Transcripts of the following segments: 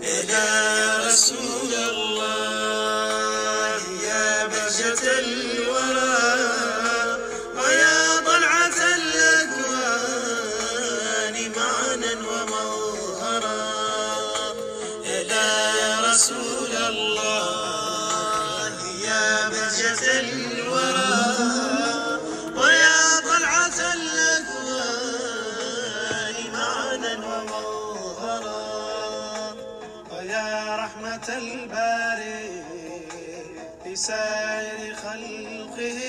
إلى رسول الله يا بهجة الورى ويا طلعة الأكوان معنا ومظهرا إلى رسول الله يا بهجة الورى ويا طلعة الأكوان معنا ومظهرا ويا رحمة الباري لسائر خلقه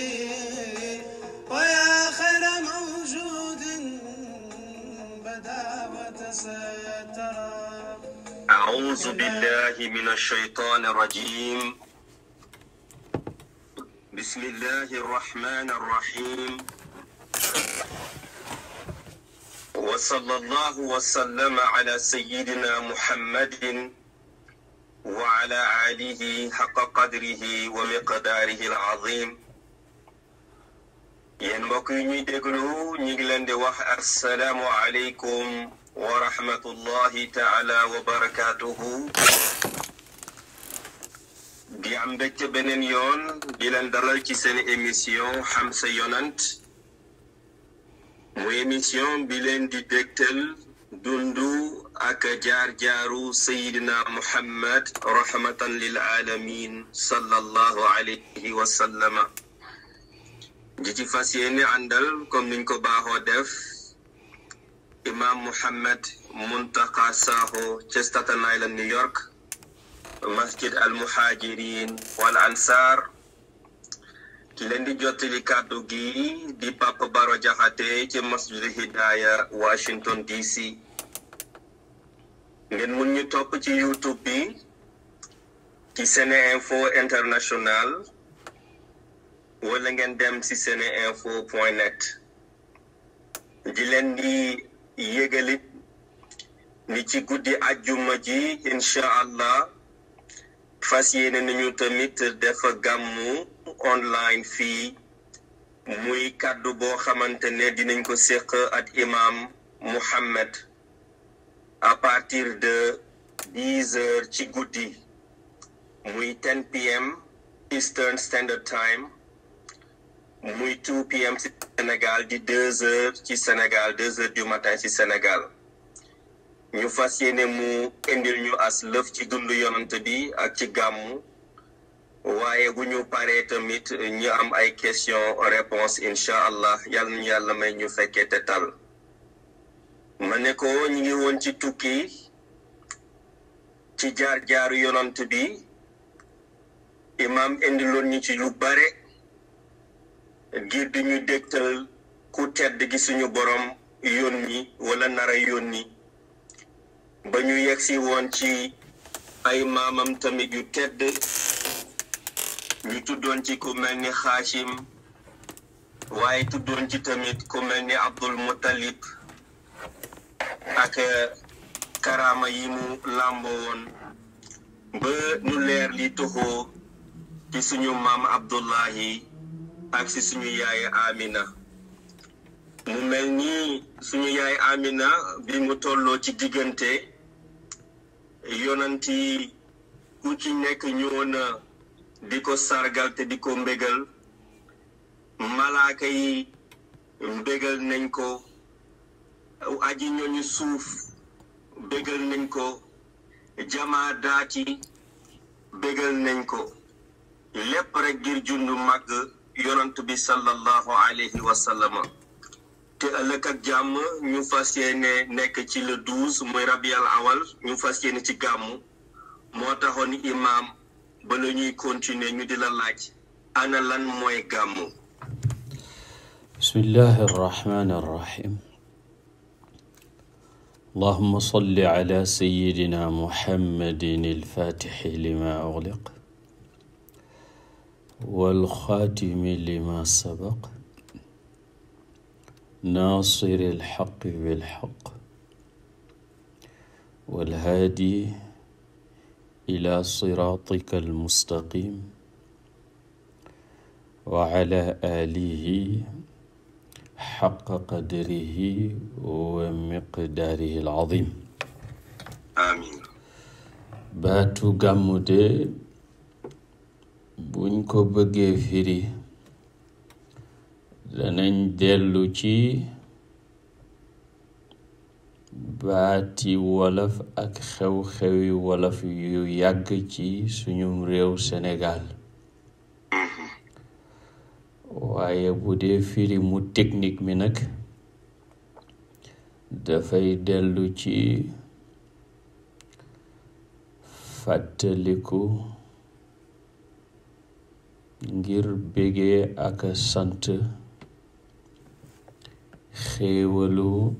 ويا خير موجود بدا وتسترا أعوذ بالله من الشيطان الرجيم بسم الله الرحمن الرحيم وصلى الله وسلم على سيدنا محمد وعلى آله حق قدره ومقداره العظيم yéen mbokk yi ñuy déglu ñu ngi leen di wax assalaamu aleykum wa rahmatullahi taala wa barakatuhu di am mbégte beneen yoon di leen dalal ci seen émission Xamsa Yonent mu émission bi leen di dégtal dundu ak jaar-jaaru sayidina Muhammad rahmatan lil alamin sallallahu alayhi wa sallama di ci fas yéene àndal comme niñ ko baaxoo def imam Muhammad Muntaqa Sakho ca Staten Island New York masjid al muhajirin wal ansar ki leen di jottali kàddu gi di Papa Baro Jaxate ci masjid Hidaya Washington DC ngeen mun ñu topp ci YouTube bi ci Seneinfo International wala ngeen dem ci seneinfo.net di leen di yëgalit ni ci guddi àjjuma ji incha allah fas yéene nañu tamit def gàmmu online fii muy kàddu boo xamante ne dinañ ko séq ak imam Muhammad à partir de 10 heures ci guddi muy 10 p.m. Eastern Standard Time muy 2 p.m. ci Sénégal di 2 heures ci Sénégal 2 heures du matin ci Sénégal ñu fas yéene mu indil ñu as lëf ci dundu yonent bi ak ci gàmmu waaye bu ñu paree tamit ñu am ay question réponse incha allah yàlla ñu yàlla may ñu fekkee te tal ma ne ko ñu ngi woon ci tukki ci jaar-jaaru yonent bi imam indiloon ñu ci lu bare ngir di ñu dégtal ku tedd gi suñu borom yónni wala nara yónni ba ñu yegsi woon ci ay maamam tamit yu tedd ñu tuddoon ci ku mel ni Xaashim waaye tuddoon ci tamit ku mel ni Abdul Muttalib ak karaama yi mu làmboo woon ba ñu leer li toxoo ci suñu maam Abdullahi ak si suñu yaay Amina mu mel ni suñu yaay Amina bi mu tolloo ci diggante yonent yi ku ci nekk ñëwoon na di ko sargal te di ko mbégal malaaka yi mbégal nañ ko aji ñooñu suuf bégal nañ ko jamaa daati bégal nañ ko lépp rek ngir jundu màgg yonent bi sallallahu alayhi wa sallam te ëllëg ak jàmm ñu fas yéene nekk ci le 12 muy rabial awal ñu fas yéene ci gàmmu moo taxoon imam ba la ñuy continuer ñu di la laaj ana lan mooy gàmmu. bismillahi arrahmani arrahim allahumma salli ala sayyidina muhammadin alfatixi lima ugliq walxaatimi lima sabaq naasiri alxaqi bilxaq walhaadi ila siraatika almustaqim wa ala aalihi xaqa qadrihi wa miqdaarihi al-aziim. amiin. baatu gàmmu de buñ ko bëggee firi danañ dellu ci baati wolof ak xew-xewi wolof yu yàgg ci suñu réew Sénégal waaye bu dee firi mu technique mi nag dafay dellu ci fàttaliku ngir bégee ak sant xéewalu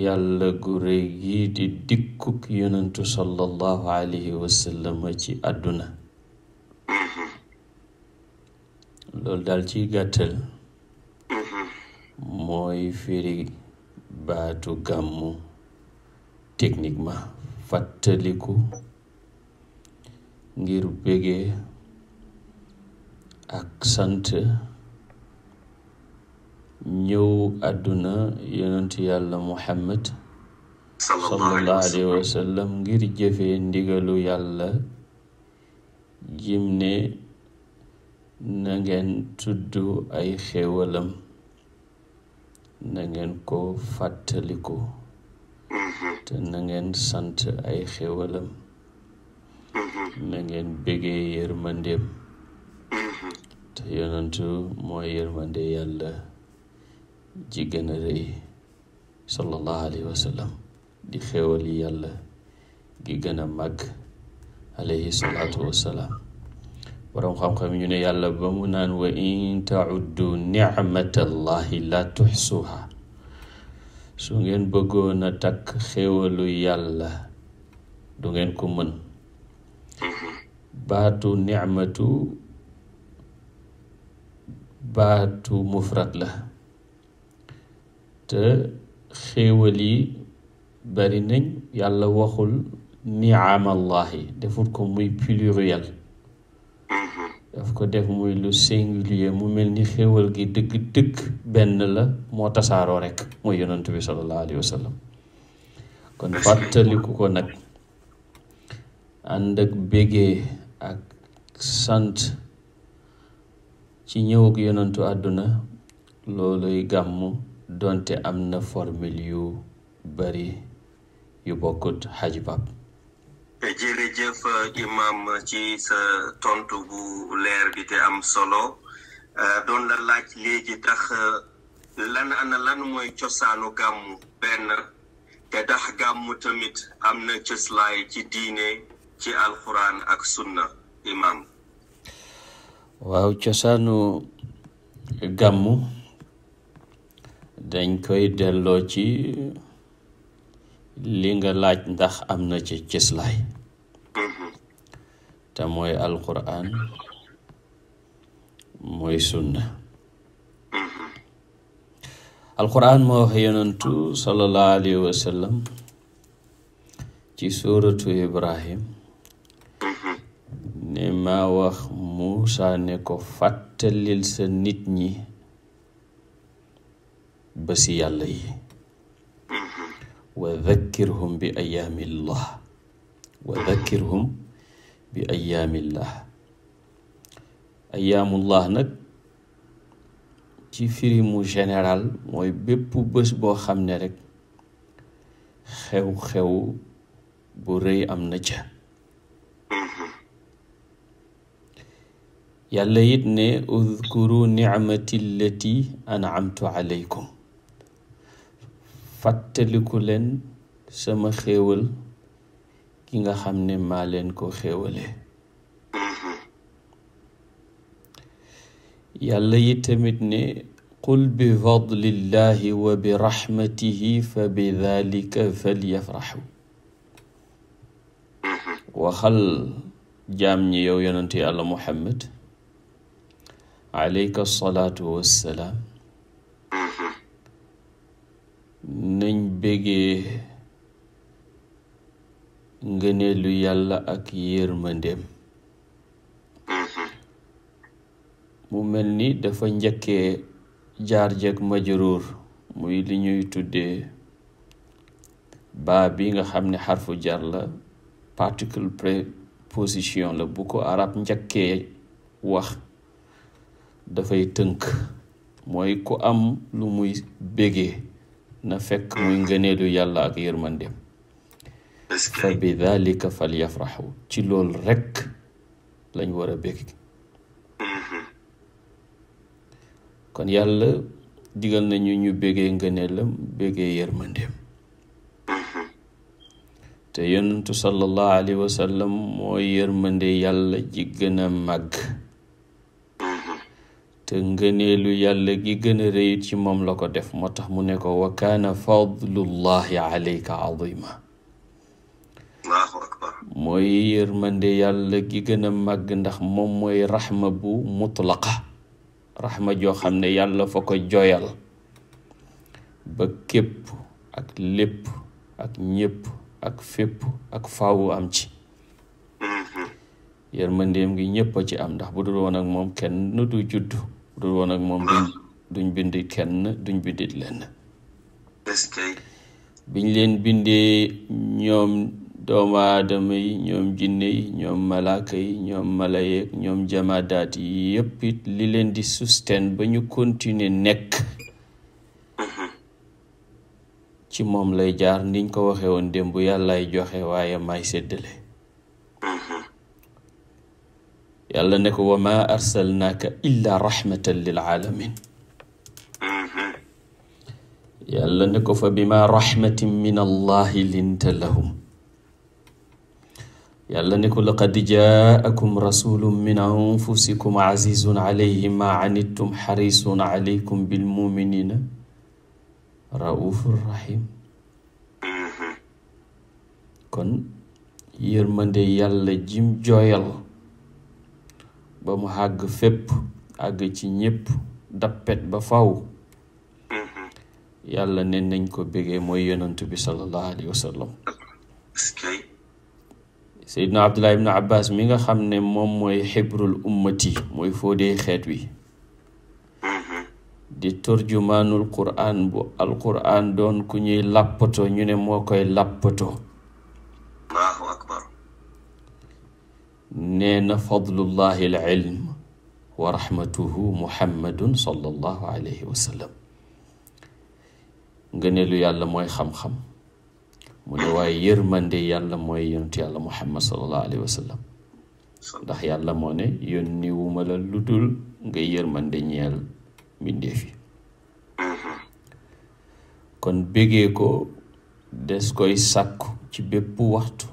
yàlla gu réy gi di dikkuk yonentu sallallahu alayhi wa sallam ci àdduna loolu daal ci gàttal mooy firi baatu gàmmu techniquement fàttaliku ngir bégee ak sant ñëw àdduna yonent yàlla Muhammad sallallahu alayhi wa sallam ngir jëfee ndigalu yàlla jim ne na ngeen tudd ay xéewalam na ngeen ko fàttaliku te na ngeen sant ay xéewalam na ngeen bégee yërmandeem te yonentu mooy yërmande yàlla ji gën a rëy sallallahu alayhi wa sallam di xéewali yàlla gi gën a màgg alayhi salaatu wassalaam boroom xam-xam ñu ne yàlla ba mu naan wa in tauddu nicmatallahi la tuxsuha su ngeen bëggoon a takk xéewalu yàlla du ngeen ko mën baatu nicmatu baatu mufrad la te xéewal yi bari nañ yàlla waxul ni'amallahi deful ko muy pluriel daf ko def muy lu singulier mu mel ni xéewal gi dëgg-dëgg benn la moo tasaaroo rekk mooy yonent bi sallallahu alayhi wa sallam kon fàttaliku ko nag ànd ak bégee ak sant ci ñëwug yonentu àdduna looluy gàmmu donte am na formule yu bari yu bokkut Haji Pap jërëjëf imam ci sa tontu bu leer bi te am solo doon la laaj léegi tax lan mooy cosaanu gàmmu benn te tax gàmmu tamit am na cëslaay ci diine ci alquran ak sunna imam waaw cosaanu gàmmu dañ koy delloo ci li nga laaj ndax am na ci cëslaay te mooy alquran mooy sunna alquran moo wax yonentu sallallahu alayhi wa sallam ci suuratu Ibrahim ne maa wax Muusa ne ko fàttalil sa nit ñi ba si yàlla yi wa dhakkirhum bi ayaamillah wa dhakkirhum bi ayaamillah ayaamullah nag ci firi mu général mooy bépp bés boo xam ne rek xew-xew bu rëy am na ca yàlla it ne udkuru nicmati allati an'amtu alaykum fàttaliku leen sama xéewal ki nga xam ne maa leen ko xéewale yàlla yi tamit ne qul bi fadlillahi wa bi rahmatihi fa bi dhalika falyafrahu waxal jaam ñi yow yonent yàlla Muhammad alayka salaatu wassalaam nañ bégee ngëneelu yàlla ak yërmandeem mu mel ni dafa njëkkee jaar jeg majruur muy li ñuy tuddee baa bi nga xam ne xarfu jar la particle préposition la bu ko arab njëkkee wax dafay tënk mooy ku am lu muy bégee na fekk muy ngëneelu yàlla ak yërmandeem fa bi dhalika fal yafraxu ci loolu rekk lañ war a bég kon yàlla digal nañu ñu bégee ngëneelam bégee yërmandeem te yonentu sallallahu alayhi wa sallam mooy yërmande yàlla ji gën a màgg te ngëneelu yàlla gi gën a rëy ci moom la ko def moo tax mu ne ko wa kaana fadlullahi alayka azima Allahu akbar mooy yërmande yàlla gi gën a màgg ndax moom mooy raxma bu mutlaqa raxma joo xam ne yàlla fa ko joyal ba képp ak lépp ak ñépp ak fépp ak faawu am ci yërmandeem gi ñépp a ci am ndax bu dul woon ak moom kenn du judd bu dul woon ak moom duñ bind kenn duñ bindit lenn biñ leen bindee ñoom doomu aadama yi ñoom jinne yi ñoom malaaka yi ñoom malayeek ñoom jamaadaat yi yépp it li leen di sustain ba ñu continuer nekk ci moom lay jaar niñ ko waxe woon démb yàllaay joxe waaye may séddale yàlla ne ko wa ma arsalnaaka illa rahmatan lil alamin yàlla ne ko fa bima rahmatin min allahi linta lahum yàlla ne ko laqad jaakum rasulun min anfusikum azizun alayhi ma anittum xarisun alaykum bilmuminina raufur rahim kon yërmande yàlla jim jooyal ba mu àgg fépp àgg ci ñépp dappet ba faw yàlla ne nañ ko bégee mooy yonantu bi sallallahu alayhi wa sallam Seydina Abdullah ibn Abbas mi nga xam ne moom mooy xibrul ummati mooy foodee xeet wi di turjumaanul qur'an bu alqur'an doon ku ñuy làppato ñu ne moo koy làppato Allahu akbar nee na fadlullahi al ilm wa rahmatuhu muhammadun sallallahu alayhi wa sallam ngëneelu yàlla mooy xam-xam mu ne waaye yërmande yàlla mooy yonent yàlla muhammad sallallahu alayhi wa sallam ndax yàlla moo ne yónni wuma la lu dul nga yërmande ñeel mbindeef yi kon bégee ko des koy sàkku ci bépp waxtu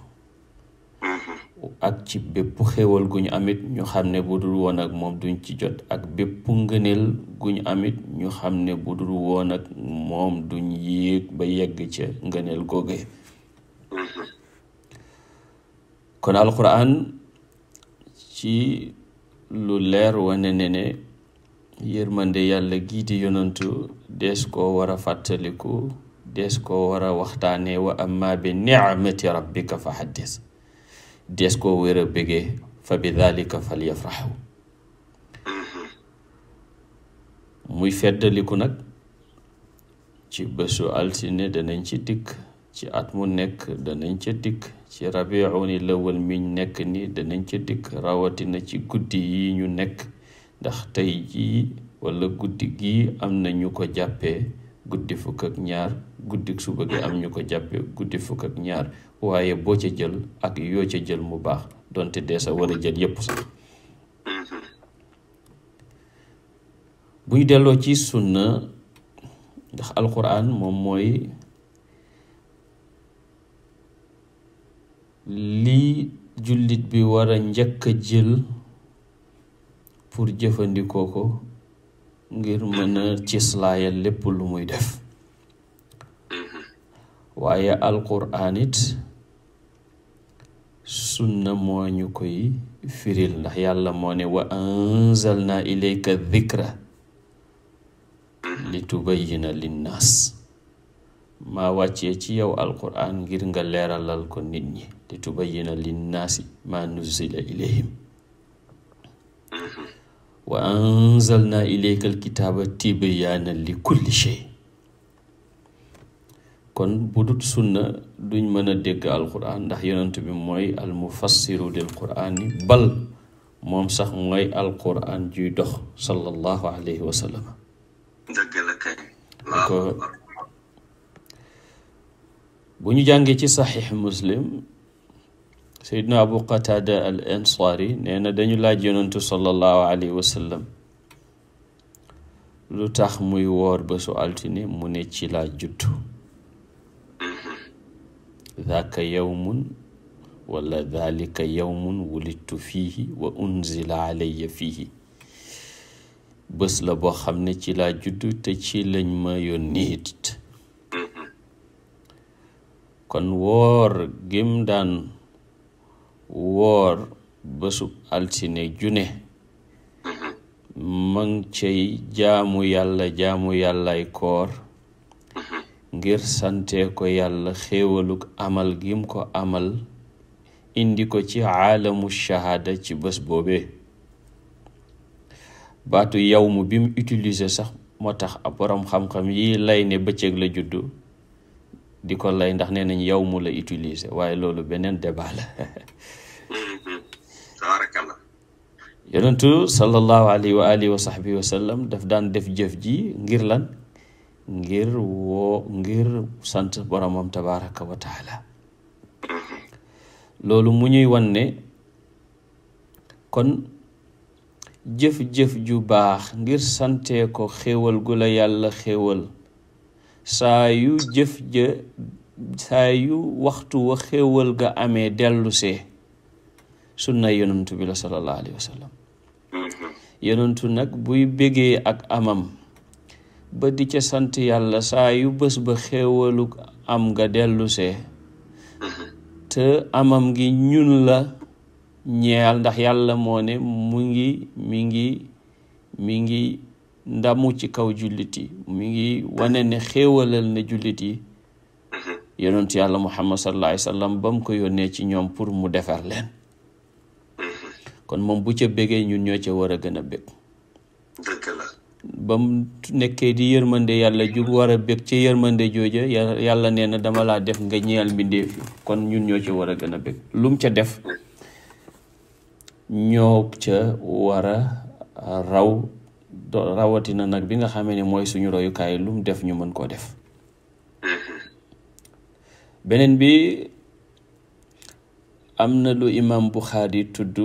ak ci bépp xéwal gu ñu amit ñu xam ne bu dul woon ak moom duñ ci jot ak bépp ngëneel gu ñu amit ñu xam ne bu dul woon ak moom duñ yéeg ba yegg ca ngëneel googee kon alquran ci lu leer wane ne yërmande yàlla gii di yonantu dees koo war a fàttaliku dees koo war a waxtaane wa amma bi ni'mati rabbika fa haddis dees koo wér a bégee fa bi dhalika fal yafraxu muy feddaliku nag ci bésu altine danañ ci dikk ci at mu nekk danañ ca dikk ci rabiuni lawal miñ nekk ni danañ ca dikk rawatina ci guddi yi ñu nekk ndax tey jii wala guddi gii am na ñu ko jàppee guddi fukk ak ñaar guddi suba gi am ñu ko jàppee guddi fukk ak ñaar waaye boo ca jël ak yoo ca jël mu baax donte dee sa war a jël yépp sax buy delloo ci sunna ndax alquran moom mooy lii jullit bi war a njëkk a jël pour jëfandikoo ko ngir mën a cislaayal lépp lu muy def waaye alquran it sunna moo ñu koy firil ndax yàlla moo ne wa anzalna ilayka dhikra li tubayyina linnaas maa wàccee ci yow alquran ngir nga leeralal ko nit ñi li tubayyina linnaasi maa nuzila ilayhim wa anzalna ilayka alkitaaba tibyaanan li kulli shay kon bu dut sunna duñ mën a dégg alquran ndax yonent bi mooy al mufassiru lil qurani bal moom sax mooy alquran juy dox sallallahu alayhi wa sallam. dëgg la kay. ko bu ñu jàngee ci saxiix muslim Seydina Abu Qatada al Ansari nee na dañu laaj yonentu sallallahu alayhi wa sallam lu tax muy woor bésu altine mu ne ci laa juddu daaka yawmun wala dalika yawmun wulidtu fiihi wa unzila alayya fiihi bés la boo xam ne ci laa juddu te ci lañ ma yónni it kon woor gim daan woor bésu altine june mang cey jaamu yàllay koor ngir sante ko yàlla xéewaluk amal gim ko amal indi ko ci aalamu shahada ci bés boobee. baatu yawmu bi mu utilisé sax moo tax ab borom xam-xam yi lay ne bëccëg la juddu di ko lay ndax nee nañ yawmu la utilisé waaye loolu beneen débat la. tabarakallah. yonentu sallallahu alayhi wa alihi wa sahbihi wa sallam daf daan def jëf ji ngir lan ngir sant boromam tabaraka wa taala. loolu mu ñuy wan ne kon jëf-jëf ju baax ngir sante ko xéewal gu la yàlla xéewal saa yu waxtu wa xéewal ga amee dellusee sunna yonentu bi la sallallahu alayhi wa sallam. yonentu nag buy bégee ak amam ba di ca sant yàlla saa yu bés ba xéewalu am nga dellusee te amam gi ñun la ñeel ndax yàlla moo ne mi ngi ndamu ci kaw jullit yi mi ngi wane ne xéewalal ne jullit yi yonentu yàlla muhammad sallallahu alayhi wa sallam ba mu ko yónnee ci ñoom pour mu defar leen. kon moom bu ca bégee ñun ñoo ca war a gën a bég. dëgg la. ba mu nekkee di yërmande yàlla ju war a bég ca yërmande jooja yàlla nee na dama laa def nga ñeel mbindeef yi kon ñun ñoo ca war a gën a bég lum ca def ñoo ca war a rawatina nag bi nga xamee ne mooy suñu royukaay lum def ñu mën koo def. beneen bi am na lu imam Buxaari tudd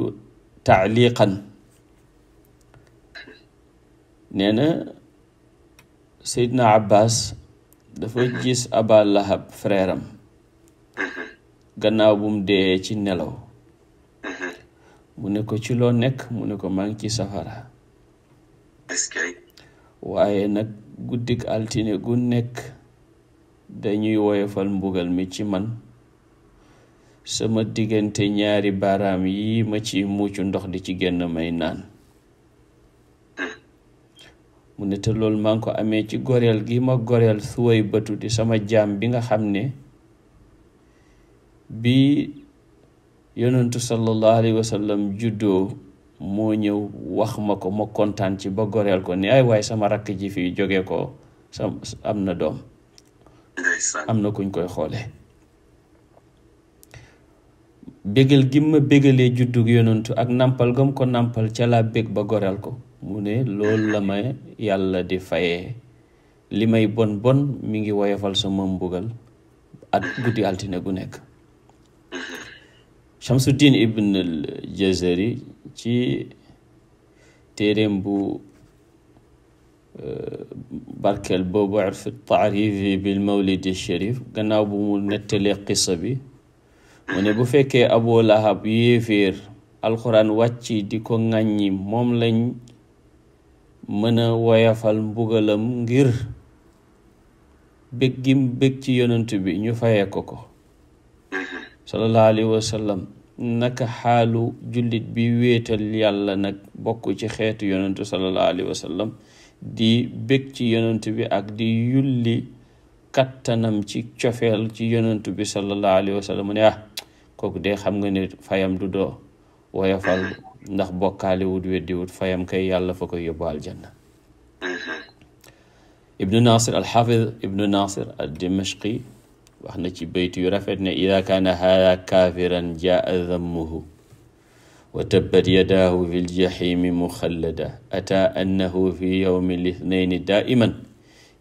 taaliqan nee na Seydina Abbas dafa gis Aba Lahab frère am gannaaw bu mu dee ci nelaw mu ne ko ci loo nekk mu ne ko maa ngi ci safara waaye nag guddik altine gu nekk dañuy woyofal mbugal mi ci man sama diggante ñaari baaraam yi ma ci muccu ndox di ci génn may naan mu ne te loolu maa ngi ko amee ci goreel gi ma goreel suway bëtu di sama jaam bi nga xam ne bi yonentu sallallahu alayhi wa sallam juddoo moo ñëw wax ma ko ma kontaan ci ba goreel ko ne ay waay sama rakk ji fi jóge ko am na doom am na kuñ koy xoole bégal gi ma bégalee juddug yonentu ak nampal gam ko nampal ca laa bég ba goreel ko mu ne loolu la ma yàlla di fayee li may bon bon mi ngi woyofal sama mbugal at guddi altine gu nekk. Shamsuddin ibn al-Jazari ci téeréem bu barkeel boobu fi taarifi bil mawlidi sharif gannaaw bu mu nettalee qissa bi mu ne bu fekkee Abu Lahab yéeféer alxuraan wàcc di ko ŋàññi moom lañ mën a woyafal mbugalam ngir bég gim bég ci yonent bi ñu fayee ko sallallahu alayhi wa sallam naka xaalu jullit bi wéetal yàlla nag bokk ci xeetu yonentu sallallahu alayhi wa sallam di bég ci yonent bi ak di yulli kattanam ci cofeel ci yonent bi sallallahu alayhi wa sallam ne kooku de xam nga ne fayam du doo woyofal ndax bokkaale wut weddi wut fayam kay yàlla fa koy yóbbu aljanna. ibnu nasir al-Hafiz ibnu nasir ad-Dimashqi wax na ci bayt yu rafet ne ida kaana haada kaafiran jaa dammuhu wa tabbat yadaahu fi ljahimi muxallada ataa annahu fi yowmi lithnayni daa'iman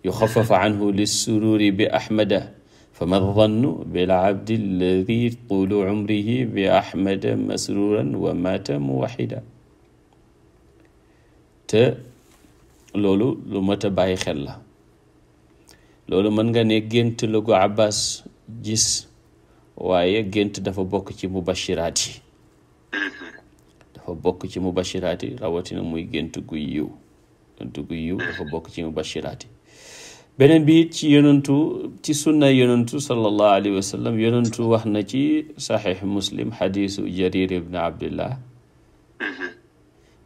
yuxafafa anhu lissururi bi ahmada fama dannu bil abdi alladi tuulu umrihi bi ahmada masruran wa mata muwaxida. te loolu lu mat a bàyyi xel la. loolu mën nga ne gént la gu Abbas gis waaye gént dafa bokk ci mubashiraat yi dafa bokk ci mubashiraat yi rawatina muy gént gu yiw dafa bokk ci mubashiraat yi. beneen bi ci yonantu ci sunna yonantu sallallahu alayhi wa sallam yonantu wax na ci saxiix muslim xadiisu jarir ibn abdillah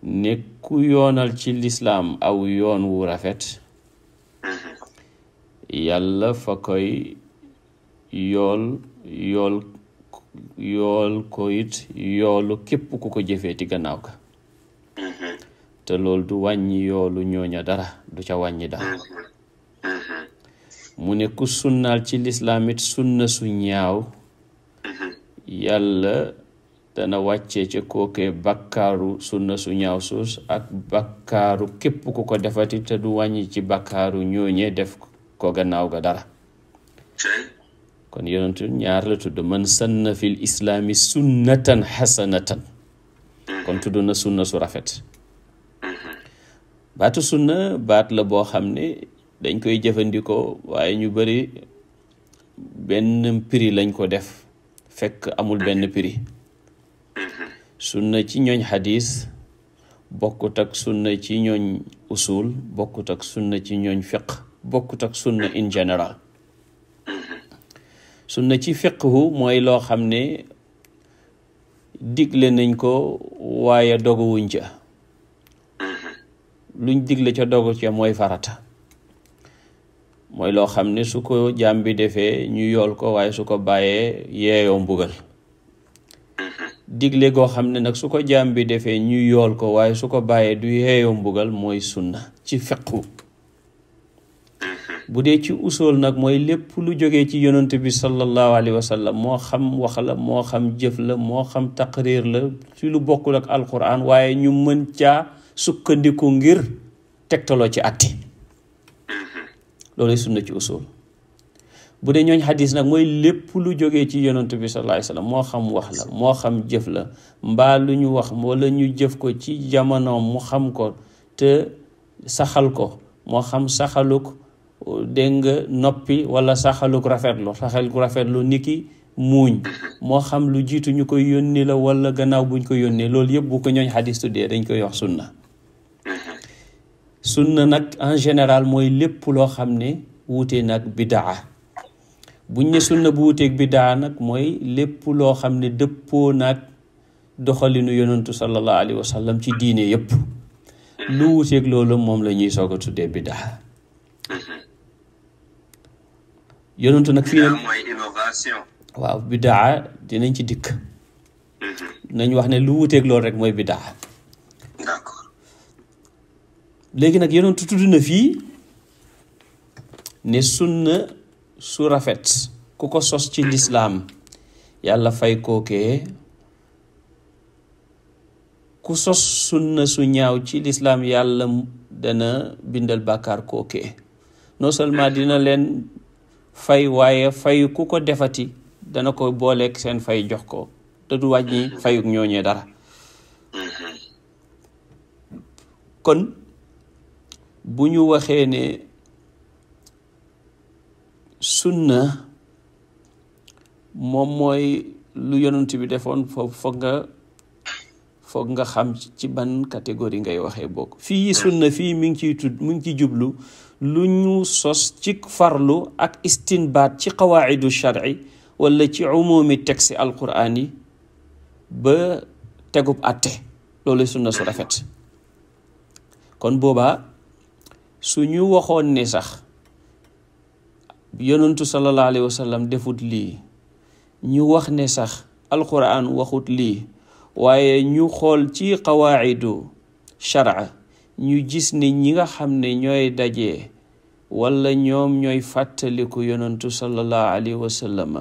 ne ku yoonal ci lislaam aw yoon wu rafet yàlla fa koy yool ko it yoolu képp ku ko jëfeeti gannaaw ka te loolu du wàññi yoolu ñooña dara du ca wàññi dara. mu ne ku sunnaal ci lislaam it sunna su ñaaw yàlla dana wàccee ca kookee bakkaaru sunna su ñaaw suus ak bakkaaru képp ku ko defati te du wàññi ci bakkaaru ñooñee def ko gannaaw ga dara. kon yonentu ñaar la tudd man sanna fil islaami sunnatan xasanatan kon tudd na sunna su rafet. baatu sunna baat la boo xam ne dañ koy jëfandikoo waaye ñu bari benn prix lañ ko def fekk amul benn prix. sunna ci ñooñ xadis bokkut ak sunna ci ñooñ usul bokkut ak sunna ci ñooñ fiq bokkut ak sunna in general. sunna ci fiqhu mooy loo xam ne digle nañ ko waaye doguwuñ ca luñ digle ca dogu ca mooy farata. mooy loo xam ne su ko jaam bi defee ñu yool ko waaye su ko bàyyee yeeyoo mbugal. digle goo xam ne nag su ko jaam bi defee ñu yool ko waaye su ko bàyyee du yeeyoo mbugal mooy sunna ci fiqhu. bu dee ci usul nag mooy lépp lu jógee ci yonent bi sallallahu alayhi wa sallam moo xam wax la moo xam jëf la moo xam taqrir la ci lu bokkul ak alquran waaye ñu mën caa sukkandiku ngir tegtaloo ci atti loolu sunna ci usul. bu dee ñooñ xadis nag mooy lépp lu jógee ci yonent bi sallallahu alayhi wa sallam moo xam wax la moo xam jëf la mbaa lu ñu wax wala ñu jëf ko ci jamonoom mu xam ko te saxal ko moo xam saxaluk dégg nga noppi wala saxaluk rafetlu niki muuñ moo xam lu jiitu ñu koy yónni la wala gannaaw buñ ko yónnee loolu yëpp bu ko ñooñ xadis tuddee dañ koy wax sunna. sunna nag en général mooy lépp loo xam ne wuutee nag bidaa. buñ ne sunna bu wuuteeg bidaa nag mooy lépp loo xam ne dëppoo nag doxalinu yonantu sallallahu alayhi wa sallam ci diine yëpp lu wuuteeg loolu moom la ñuy soog a tuddee bidaa. yonantu nag fii mooy innovation. waaw bidaa dinañ ci dikk. nañ wax ne lu wuuteeg loolu rek mooy bidaa. d'accord. léegi nag yonantu tudd na fii ne sunna su rafet ku ko sos ci lislaam yàlla fay kookee ku sos sunna su ñaaw ci lislaam yàlla dana bindal bàkkaar kookee non seulement dina leen fay waaye fay ku ko defati dana ko booleeg seen fay jox ko te du wàññi fayuk ñooñee dara. kon bu ñu waxee ne sunna moom mooy lu yonent bi defoon foog nga xam ci ban catégorie ngay waxee bokk. fii sunna fii mi ngi ciy tudd mi ngi ciy jublu lu ñu sos ci farlu ak istinbaat ci qawaa'idu shar'i wala ci umumi texte alquraan yi ba tegub àtte loolu sunna su rafet. kon boobaa su ñu waxoon ne sax yonentu sallallahu alayhi wa sallam defut lii ñu wax ne sax alquran waxut lii waaye ñu xool ci qawaa'idu shar'a ñu gis ne ñi nga xam ne ñooy dajee wala ñoom ñooy fàttaliku yonantu sallallahu alayhi wa sallam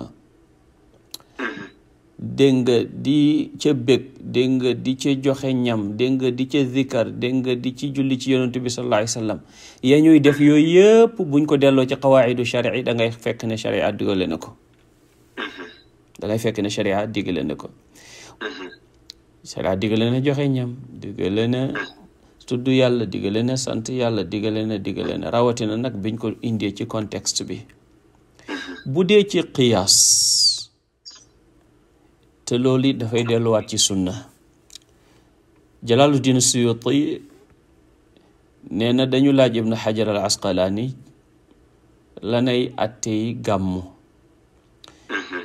dégg nga di ca bég, dégg nga di ca joxe ñam, dégg nga di ca zikar, dégg nga di ci julli ci yonantu bi sallallahu alayhi wa sallam ya ñuy def yooyu yëpp buñ ko delloo ci qawaayidu shari da ngay fekk ne sharia digale na ko sharia digale na joxe ñam, digale na tudd yàlla, digale na sant yàlla, digale na rawatina nag biñ ko indee ci contexte bi. Bu dee ci qiyaas te loolu dafay delluwaat ci sunna. Jalaaluddin Suyuti nee na dañu laaj Ibn Hajar al Asqalaani lanay attey gàmmu.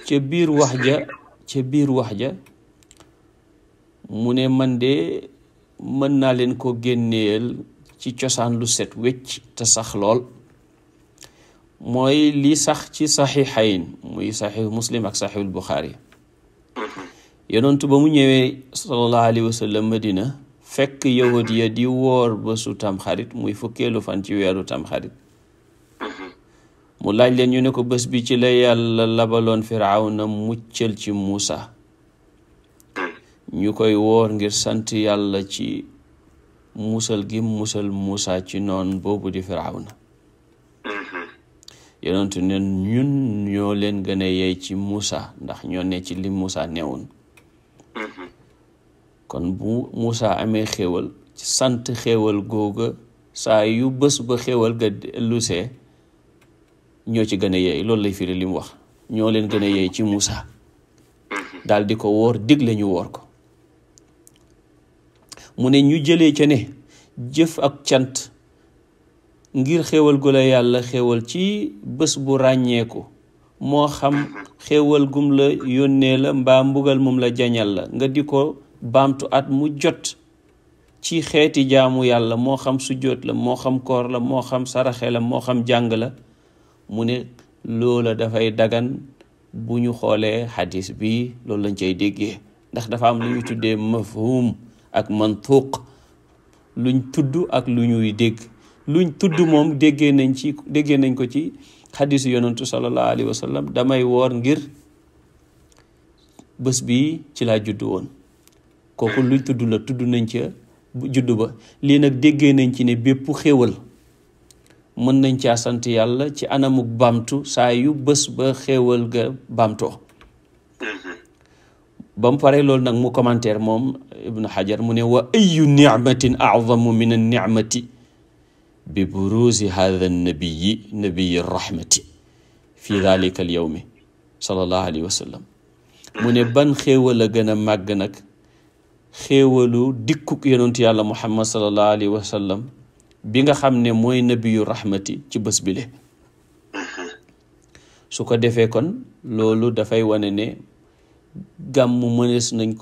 ca biir wax ja mu ne man de mën naa leen ko génneel ci cosaan lu set wecc te sax lool, mooy li sax ci saxiixayn muy saxiix Muslim ak saxiixul Buxaari. yonentu ba mu ñëwee sallallahu alayhi wa sallam Madina fekk yahud ya di woor bésu tamxarit muy fukkeelu fan ci weeru tamxarit. mu laaj leen ñu ne ko bés bi ci la yàlla labaloon Firawna muccal ci Muusa, ñu koy woor ngir sant yàlla ci musal gi musal Muusa ci noon boobu di Firawna. yonentu ne ñun ñoo leen gën a yey ci Muusa ndax ñoo ne ci li Muusa newoon. kon bu Muusa amee xéewal sant xéewal googa saa yu bés ba xéewal ga lusee ñoo ci gën a yey, loolu lay firi li mu wax, ñoo leen gën a yey ci Muusa daal di ko woor, digle ñu woor ko. mu ne ñu jëlee ca ne jëf ak cant ngir xéewal gu la yàlla xéewal ci bés bu ràññeeku, moo xam xéewal gum la yónnee la mbaa mbugal mum la jañal la, nga di ko baamtu at mu jot ci xeeti jaamu yàlla, moo xam sujjóot la, moo xam koor la, moo xam saraxe la, moo xam jàng la. mu ne loola dafay dagan bu ñu xoolee xadis bi, loolu lañ cay déggee, ndax dafa am lu ñu tuddee mafhum ak mantuq, luñ tudd ak lu ñuy dégg. luñ tudd moom déggee nañ ko ci xadisu yonantu sallallahu alayhi wa sallam, damay woor ngir bés bi ci laa juddu woon, kooku luñ tudd la, tudd nañ ca juddu ba. lii nag déggee nañ ci ne bépp xéewal mën nañ caa sant yàlla ci anamuk baamtu saa yu bés ba xéewal ga baamtoo. ba mu pare loolu nag mu commentaire moom Ibn Hajar mu ne wa ayu nicmatin acdamu min annicmati bi buruzi hada nabiyi rahmati fi dalika alyawmi sallallahu alayhi wa sallam. mu ne ban xéewal a gën a màgg nag xéewalu dikkuk yonentu yàlla Muhammad sallallahu alayhi wa sallam bi nga xam ne mooy nabiyu rahmati ci bés bile. su ko defee kon loolu dafay wane ne gàmmu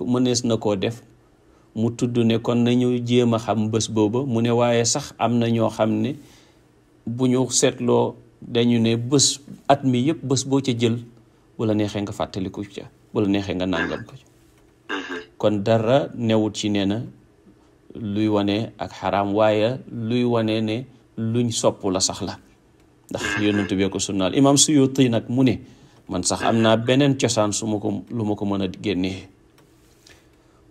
mënees na koo def. mu tudd ne kon nañu jéem a xam bés booba. mu ne waaye sax am na ñoo xam ne bu ñu seetloo dañu ne bés at mi yëpp bés boo ca jël bu la neexee nga fàttaliku ca, bu la neexee nga nàngam ko ca. kon dara newut ci nee na luy wane ak xaraam, waaye luy wane ne luñ sopp la sax la, ndax yonent bi ko sunnaal. Imam Suyuti nag mu ne man sax am naa beneen cosaan lu ma ko mën a génnee.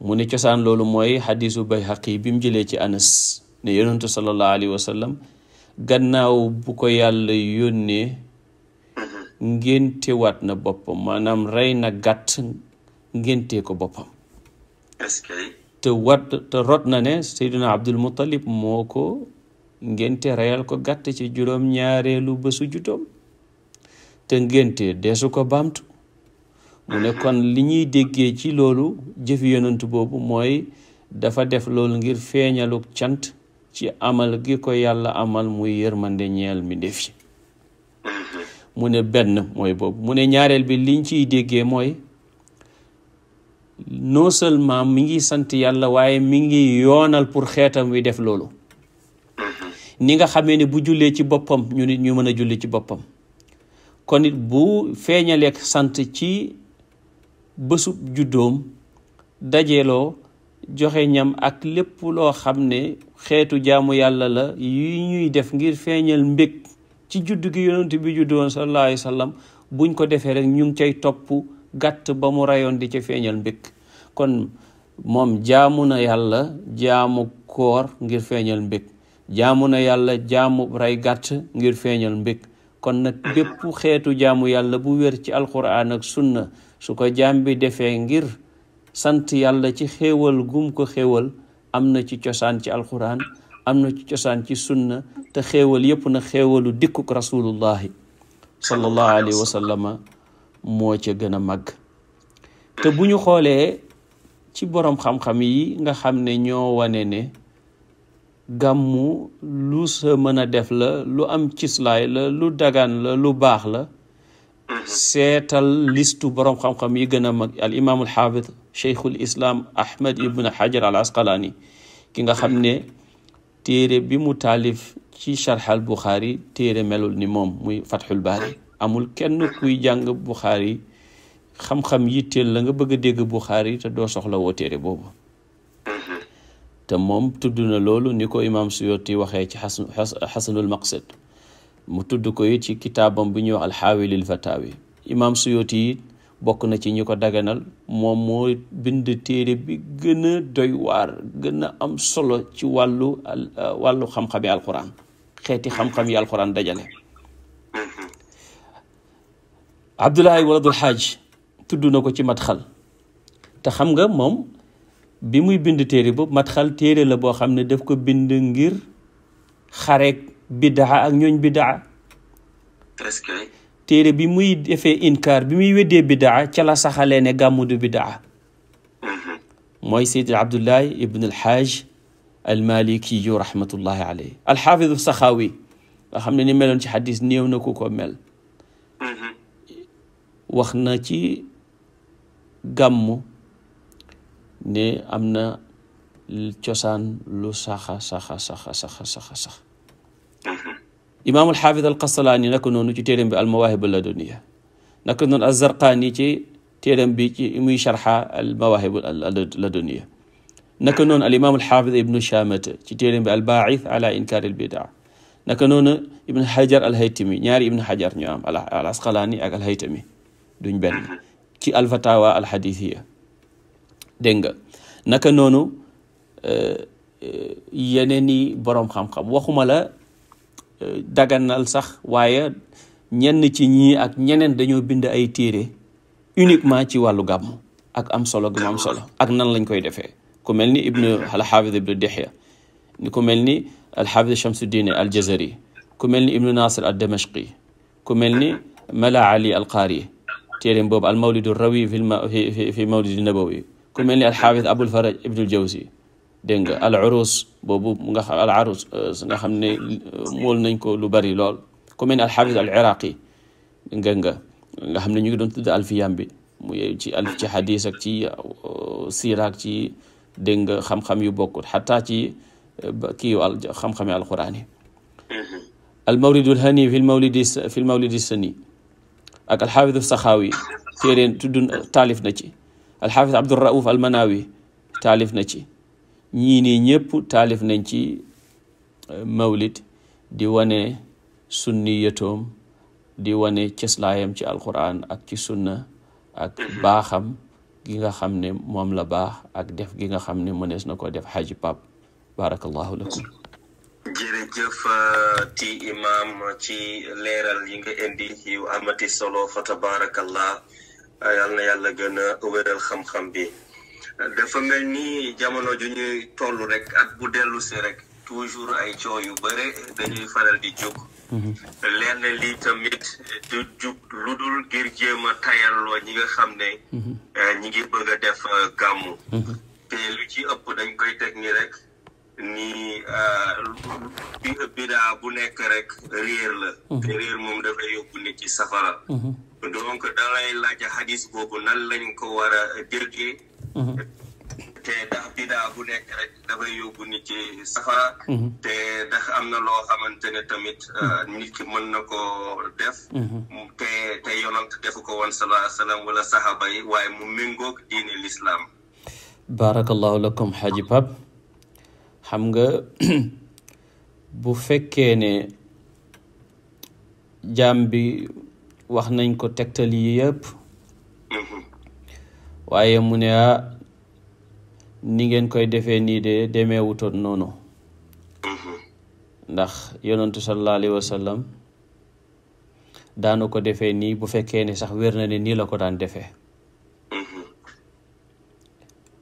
mu ne cosaan loolu mooy xadisu Bayhaqi bi mu jëlee ci Anas ne yonentu sallallahu alayhi wa sallam gannaaw bu ko yàlla yónnee ngénte waat na boppam, maanaam rey na gàtt ngénte ko boppam. te rot na ne Seydina Abdul Muttalib moo ko ngénte reyal ko gàtt ci juróom-ñaareelu bésu juddoom, te ngénte deesu ko baamtu. mu ne kon li ñuy déggee ci loolu jëfi yonent boobu mooy dafa def loolu ngir feeñaluk cant ci amal gi ko yàlla amal muy yërmande ñeel mi def ci. mu ne benn mooy boobu. mu ne ñaareel bi liñ ciy déggee mooy non seulement mi ngi sant yàlla, waaye mi ngi yoonal pour xeetam wi def loolu. ni nga xamee ne bu jullee ci boppam ñu nit ñu mën a julli ci boppam, kon it bu feeñaleek sant ci bésub juddoom, dajeeloo joxe ñam ak lépp loo xam ne xeetu jaamu yàlla la yu ñuy def ngir feeñal mbég ci juddu gi yonent bi juddu woon sallallahu alayhi wa sallam buñ ko defee rek ñu ngi cay topp gàtt ba mu rayoon di ca feeñal mbég. kon moom jaamu na yàlla jaamu koor ngir feeñal mbég, jaamu na yàlla jaamu ray gàtt ngir feeñal mbég. kon nag bépp xeetu jaamu yàlla bu wér ci alquran ak sunna su ko jaam bi defee ngir sant yàlla ci xéewal gum ko xéewal, am na ci cosaan ci alquran, am na ci cosaan ci sunna, te xéewal yépp na xéewalu dikkuk rasulullahi sallallahu alayhi wa sallama moo ca gën a màgg. te bu ñu xoolee ci boroom xam-xam yi nga xam ne ñoo wane ne gàmmu lu sa mën a def la, lu am cislaay la, lu dagan la, lu baax la, seetal listu boroom xam-xam yi gën a mag al imaam al xaafid cheikhul islam ahmad ibn hajar al asqalaani, ki nga xam ne téere bi mu taalif ci charx al buxaari téere melul ni moom, muy fathul baari. amul kenn kuy jàng buxaari xam-xam yitteel la nga bëgg a dégg buxaari te doo soxla woo téere boobu. te moom tudd na loolu ni ko imam suyuti waxee ci xasanul maqsid, mu tudd ko it ci kitaabam bu ñuy wax alxaawi lil fataawi. imam suyuti it bokk na ci ñi ko daganal, moom moo bind téere bi gën a doy waar, gën a am solo ci wàllu xam-xami alquran, xeeti xam-xam yi alquran dajale. abdullahi waladul xaaj tudd na ko ci madxal. te xam nga moom bi muy bind téere boobu madxal téere la boo xam ne daf ko bind ngir xareek bidaa ak ñooñ bidaa. téere bi muy defee inkaar, bi muy weddee bidaa, ca la saxalee ne gàmmu du bidaa. mooy Seydi Abdullahi ibn alxaaj almaliki yu rahmatullahi alayhi. alxaafidu saxaawi nga xam ne ni meloon ci xadis néew na ku ko mel, wax na ci gàmmu ne am na cosaan lu saxa sax. imaamul xaafid al qasalaani naka noonu ci téeram bi al mawaahib al laduniya, naka noonu az-zarqaani ci téeram bi ci muy sharxa al mawaahib al laduniya, naka noonu al imaamul xaafid ibnu shaamata ci téeram bi al baa'ith ala inkaar al bidaa, naka noonu ibnu hajar al haytami, ñaari ibnu hajar ñu am, al asqalaani ak al haytami duñ benn, ci al fatawa al xadiisiya. dégg nga naka noonu yeneen i boroom xam-xam, waxuma la daganal sax, waaye ñenn ci ñii ak ñeneen dañoo bind ay téere uniquement ci wàllu gàmmu ak am solo gu mu am solo ak nan lañ koy defee. ku mel ni ibnu alxaafid ibnu dihya, ni ku mel ni alxaafid shamsuddin al jazari, ku mel ni ibnu nasir al damashqi, ku mel ni mala ali al qaari téere boobu al mawlidu rawi fi mawlidi nabawi, ku mel ni alxaafid abul faraj ibnul jawzi, dégg nga al urus boobu nga xam al arus nga xam ne mool nañ ko lu bari lool, ku mel ni alxaafid al iraqi nga xam ne ñu ngi doon tudd alfiyam bi muy ci xadis ak ci siira ak ci dégg nga xam-xam yu bokkut, xataa ci kii xam-xami alquran yi. al mawlidul hani fi mawlidi sani ak alxaafid saxaawi téere tudd taalif na ci, alxaafid abdurrauf almanawi taalif na ci. ñii nii ñëpp taalif nañ ci mawlid di wane sunniyatoom, di wane cëslaayam ci alquran ak ci sunna ak baaxam gi nga xam ne moom la baax ak def gi nga xam ne mënees na ko def. Xaaji Pape, barakallahu lakum. jërëjëf ti imam ci leeral yi nga indi yu amati solo fa tabarakallah. yal na yàlla gën a wéral xam-xam bi. dafa mel ni jamono ju ñuy toll rek ak bu dellu si rek toujours ay coow yu bare dañuy faral di jóg. lenn lii tamit du jug lu dul ngir jéem a tayalloo ñi nga xam ne ñi ngi bëgg a def gàmmu. te lu ci ëpp dañ koy teg ni rek ni bidaa bu nekk rek réer la. te réer moom dafay yóbbu nit ci safara. donc dalay laaj xadis boobu nan lañ ko war a déggee. te ndax bidaa bu nekk rek dafay yóbbu nit ci safara. te ndax am na loo xamante ne tamit nit ki mën na ko def. te yonent defu ko woon sallallahu alayhi wa sallam wala saxaaba yi, waaye mu méngoog diine l'islam. barakallahu lakum Xaaji Pape. xam nga bu fekkee ne jaam bi wax nañ ko tegtal yi yëpp waaye mu ne ni ngeen koy defee nii de demeewutoon noonu ndax yonentu sallallahu alayhi wa sallam daanu ko defee nii bu fekkee ne sax wér na ne nii la ko daan defee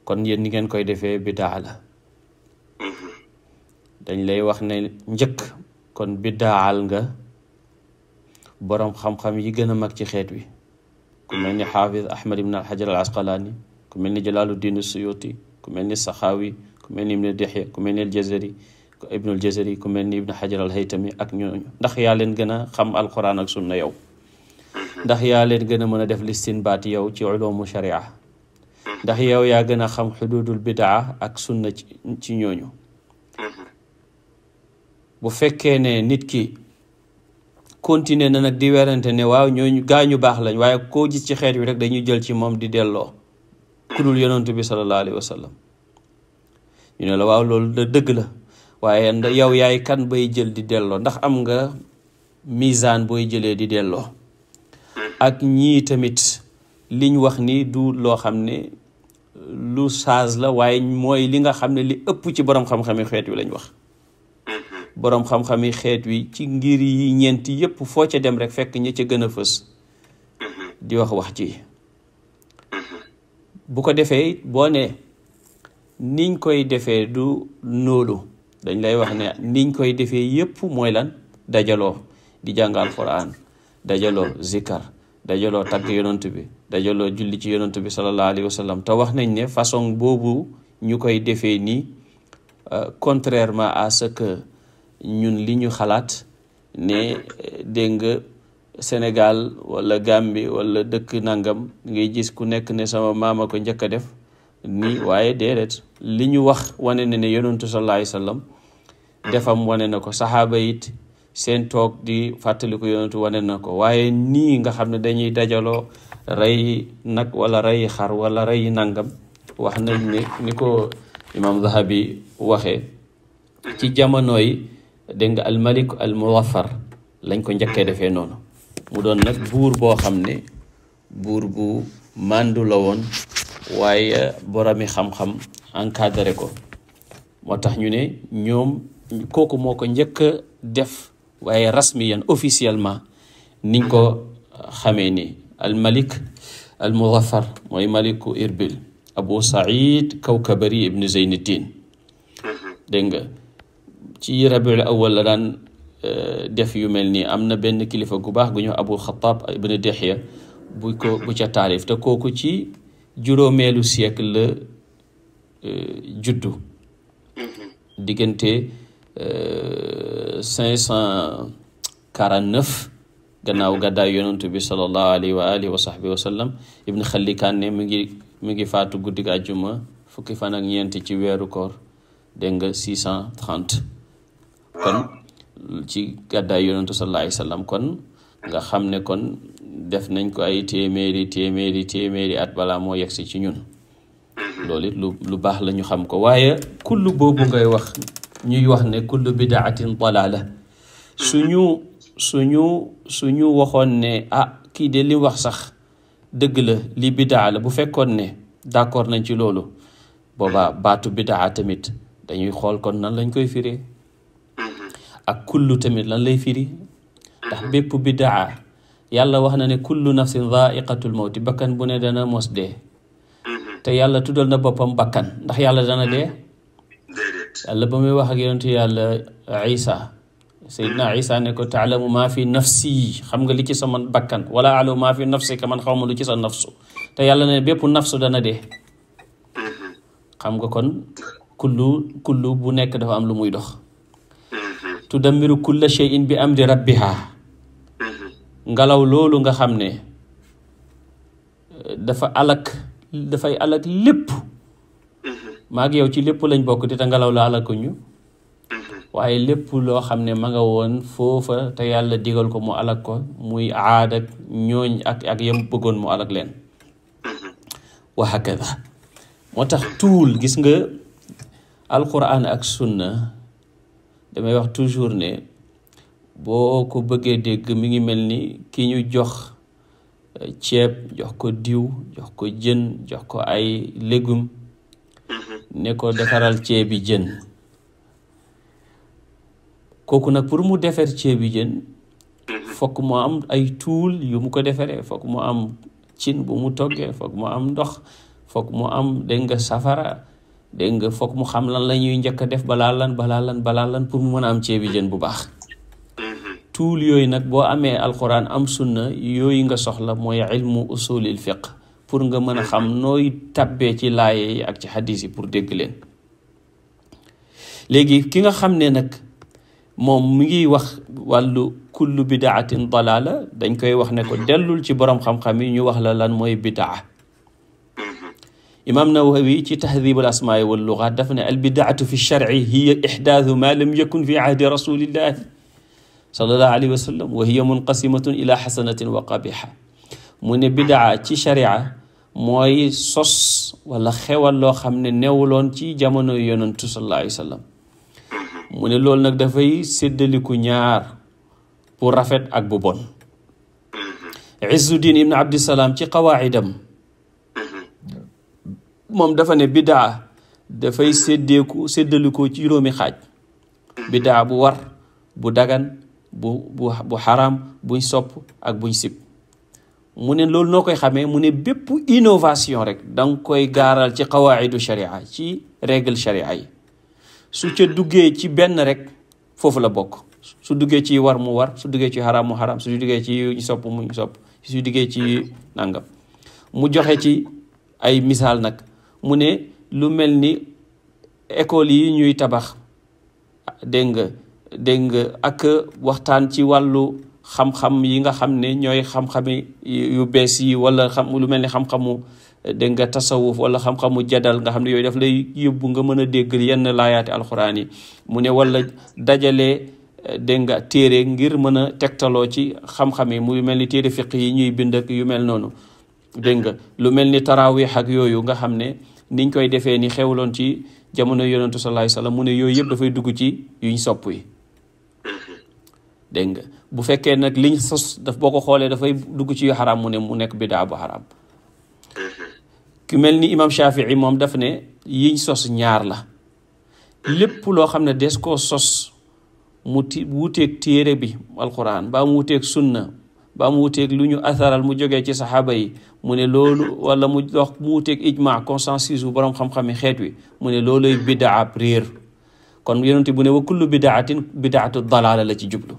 kon yéen ni ngeen koy defee bidaa la dañ lay wax ne njëkk kon bidaal nga boroom xam-xam yi gën a mag ci xeet wi ku mel ni xaafis Ahmad ibn al-Hajar al-Asqalani ku mel ni Jalaaluddin Suyuti ku mel ni Saxaawi ku mel ni Ibn Dihya ku mel ni al-Jazari Ibnul Jazari ku mel ni Ibn Hajar al-Haytami ak ñooñu ndax yaa leen gën a xam alquran ak sunna yow ndax yaa leen gën a mën a def listinbaat yow ci ulumu sharia ndax yow yaa gën a xam xududul bidaa ak sunna ci ñooñu bu fekkee ne nit ki continuer na nag di werante ne waaw ñooñu gaañu baax lañ waaye koo gis ci xeet wi rek dañuy jël ci moom di delloo ku dul yonantu bi sallallahu alayhi wa sallam ñu ne la waaw loolu da dëgg la waaye yow yaay kan bay jël di delloo ndax am nga misaan booy jëlee di delloo ak ñii tamit liñ wax ni du loo xam ne lu saaz la waaye mooy li nga xam ne li ëpp ci borom xam-xami xeet wi lañ wax borom xam-xami xeet wi ci ngir yi ñeenti yépp foo ca dem rek fekk ña ca gën a fës di wax ci bu ko defee boo ne niñ koy defee du noolu dañ lay wax ne niñ koy defee yépp mooy lan dajaloo di jàng alquran dajaloo zikar dajaloo tagg yonent bi dajaloo julli ci yonent bi sallallahu alayhi wa sallam te wax nañ ne façon boobu ñu koy defee nii contrairement à ce que ñun li ñu xalaat ne dégg nga Sénégal wala Gambie wala dëkk nangam ngay gis ku nekk ne sama maama ko njëkk a def nii waaye déedéet li ñu wax wane na ne yonentu sallallahu alayhi wa sallam defam wane na ko saxaaba it seen toog di fàttaliku yonentu wane na ko waaye nii nga xam ne dañuy dajaloo rey nag wala rey xar wala rey nangam wax nañ ne ni ko imam Zahabi waxee ci jamono yi dégg nga almalik al muwaffar lañ ko njëkkee defee noonu mu doon nag buur boo xam ne buur bu màndu la woon waaye boromi xam-xam encadré ko moo tax ñu ne ñoom kooku moo ko njëkk a def waaye rasmiyan officiellement niñ ko xamee ni almalik al muwaffar mooy maliku Irbil Abu Saïd Kawkabari ibn Zeynuddin dégg nga ci rabiul awal la daan def yu mel nii am na benn kilifa gu baax gu ñu Abu Xattaab ibn Dihya bu ca taarif te kooku ci juróomeelu siècle la juddu diggante 549 gannaaw gàddaay yonantu bi sallallahu alayhi wa alihi wa sahbihi wa sallam ibn Xallikaan ne mi ngi faatu guddig àjjuma fukki fan ak ñeenti ci weeru koor dégg nga 630 kon ci gàddaay yonantu sallallahu alayhi wa sallam kon nga xam ne kon def nañ ko ay téeméeri at balaa moo yegsi ci ñun loolu it lu baax la ñu xam ko waaye kullu boobu ngay wax ñuy wax ne kullu bidaatin dalaala suñu waxoon ne kii de li wax sax dëgg la li bidaa la bu fekkoon ne d'accord nañ ci loolu boobaa baatu bidaa tamit dañuy xool kon nan lañ koy firee ak kullu tamit lan lay firi ndax bépp bidaa yàlla wax na ne kullu nafsin dhaiqatul mawti bakkan bu ne dana mos dee te yàlla tuddal na boppam bakkan ndax yàlla dana dee yàlla ba muy wax ak yonentu yàlla Isa Seydina Isa ne ko taalamu maa fi nafsi xam nga li ci sama bakkan wala alamu maa fi nafsika man xaw ma lu ci sa nafsu te yàlla ne bépp nafsu dana dee xam nga kon kullu bu nekk dafa am lu muy dox tudammiru kulla shay'in bi amri rabbiha ngelaw loolu nga xam ne dafay alak lépp maa ngi yow ci lépp lañ bokk te ngelaw la alakuñu waaye lépp loo xam ne ma nga woon foofa te yàlla digal ko mu alak ko muy aada ak ñooñ ak yam bëggoon mu alak leen wa hakada moo tax tuul gis nga alquran ak sunna damay wax toujours ne boo ko bëggee dégg mi ngi mel ni ki ñu jox ceeb, jox ko diw, jox ko jën, jox ko ay légumes ne ko defaral ceebi jën. kooku nag pour mu defar ceebi jën fokk mu am ay tuul yu mu ko defaree, fokk mu am cin bu mu toggee, fokk mu am ndox, fokk mu am dégg nga safara, dégg nga fokk mu xam lan la ñuy njëkk a def balaa lan pour mu mën a am ceebi jën bu baax. tuul yooyu nag boo amee alquran am sunna yooyu nga soxla mooy ilmu usulil fiqh pour nga mën a xam nooy tabbee ci laaye yi ak ci xadis yi pour dégg leen. léegi ki nga xam ne nag moom mi ngi wax wàllu kullu bidaatin dalaala dañ koy wax ne ko dellul ci borom xam-xam yi ñu wax la lan mooy bidaa. imam Nawawi ci tahdib al asmaa wal lugaat daf ne al bidaatu fi sharci hiya ixdaathu ma lam yakun fi ahdi rasulillahi sallallahu alayhi wa sallam wa hiya munqasimatun ila xasanatin wa qabiha. mu ne bidaa ci sharia mooy sos wala xewal loo xam ne newuloon ci jamono yonentu sallallahu alayhi wa sallam. mu ne loolu nag dafay séddaliku ñaar pour rafet ak bu bon. Izzuddin ibn Abdissalaam ci qawaidam moom dafa ne bidaa dafay séddaliku ci juróomi xaaj. bidaa bu war, bu dagan, bu xaraam, buñ sopp ak buñ sib. mu ne loolu noo koy xamee mu ne bépp innovation rek danga koy gaaral ci qawaidu sharia, ci règle sharia yi. su ca duggee ci benn rek foofu la bokk. su duggee ci war mu war, su duggee ci xaraam mu xaraam, su duggee ci ñu sopp mu sopp, su duggee ci nangam. mu joxe ci ay misaal nag mu ne lu mel ni école yi ñuy tabax dégg nga ak waxtaan ci wàllu xam-xam yi nga xam ne ñooy xam-xami yu bees yi, wala lu mel ni xam-xamu dégg nga tasawuf wala xam-xamu jadal nga xam ne yooyu daf lay yóbbu nga mën a dégg yenn laayaati alxuraan yi. mu ne wala dajale dégg nga téere ngir mën a tegtaloo ci xam-xam yi muy mel ni téere fiq yi ñuy bind ak yu mel noonu. dégg nga lu mel ni tarawih ak yooyu nga xam ne niñ koy defee ni xewloon ci jamono yonentu sallallahu alayhi wasallam mu ne yooyu yëpp dafay dugg ci yuñ sopp yi. dégg nga bu fekkee nag liñ sos daf boo ko xoolee dafay dugg ci yu xaraam mu ne mu nekk bidaa bu xaraam. ku mel ni imam Shafii moom daf ne yiñ sos ñaar la. lépp loo xam ne des koo sos mu wuteeg téere bi alquran baa mu wuteeg sunna baa mu wuteeg lu ñu atharal mu jógee ci saxaaba yi mu ne loolu, wala mu wax mu wuteeg ijma consensus bu borom xam-xami xeet wi mu ne looluy bidaa réer. kon yonent bu ne wa kullu bidaatin bidaatu dalaala la ci jublu.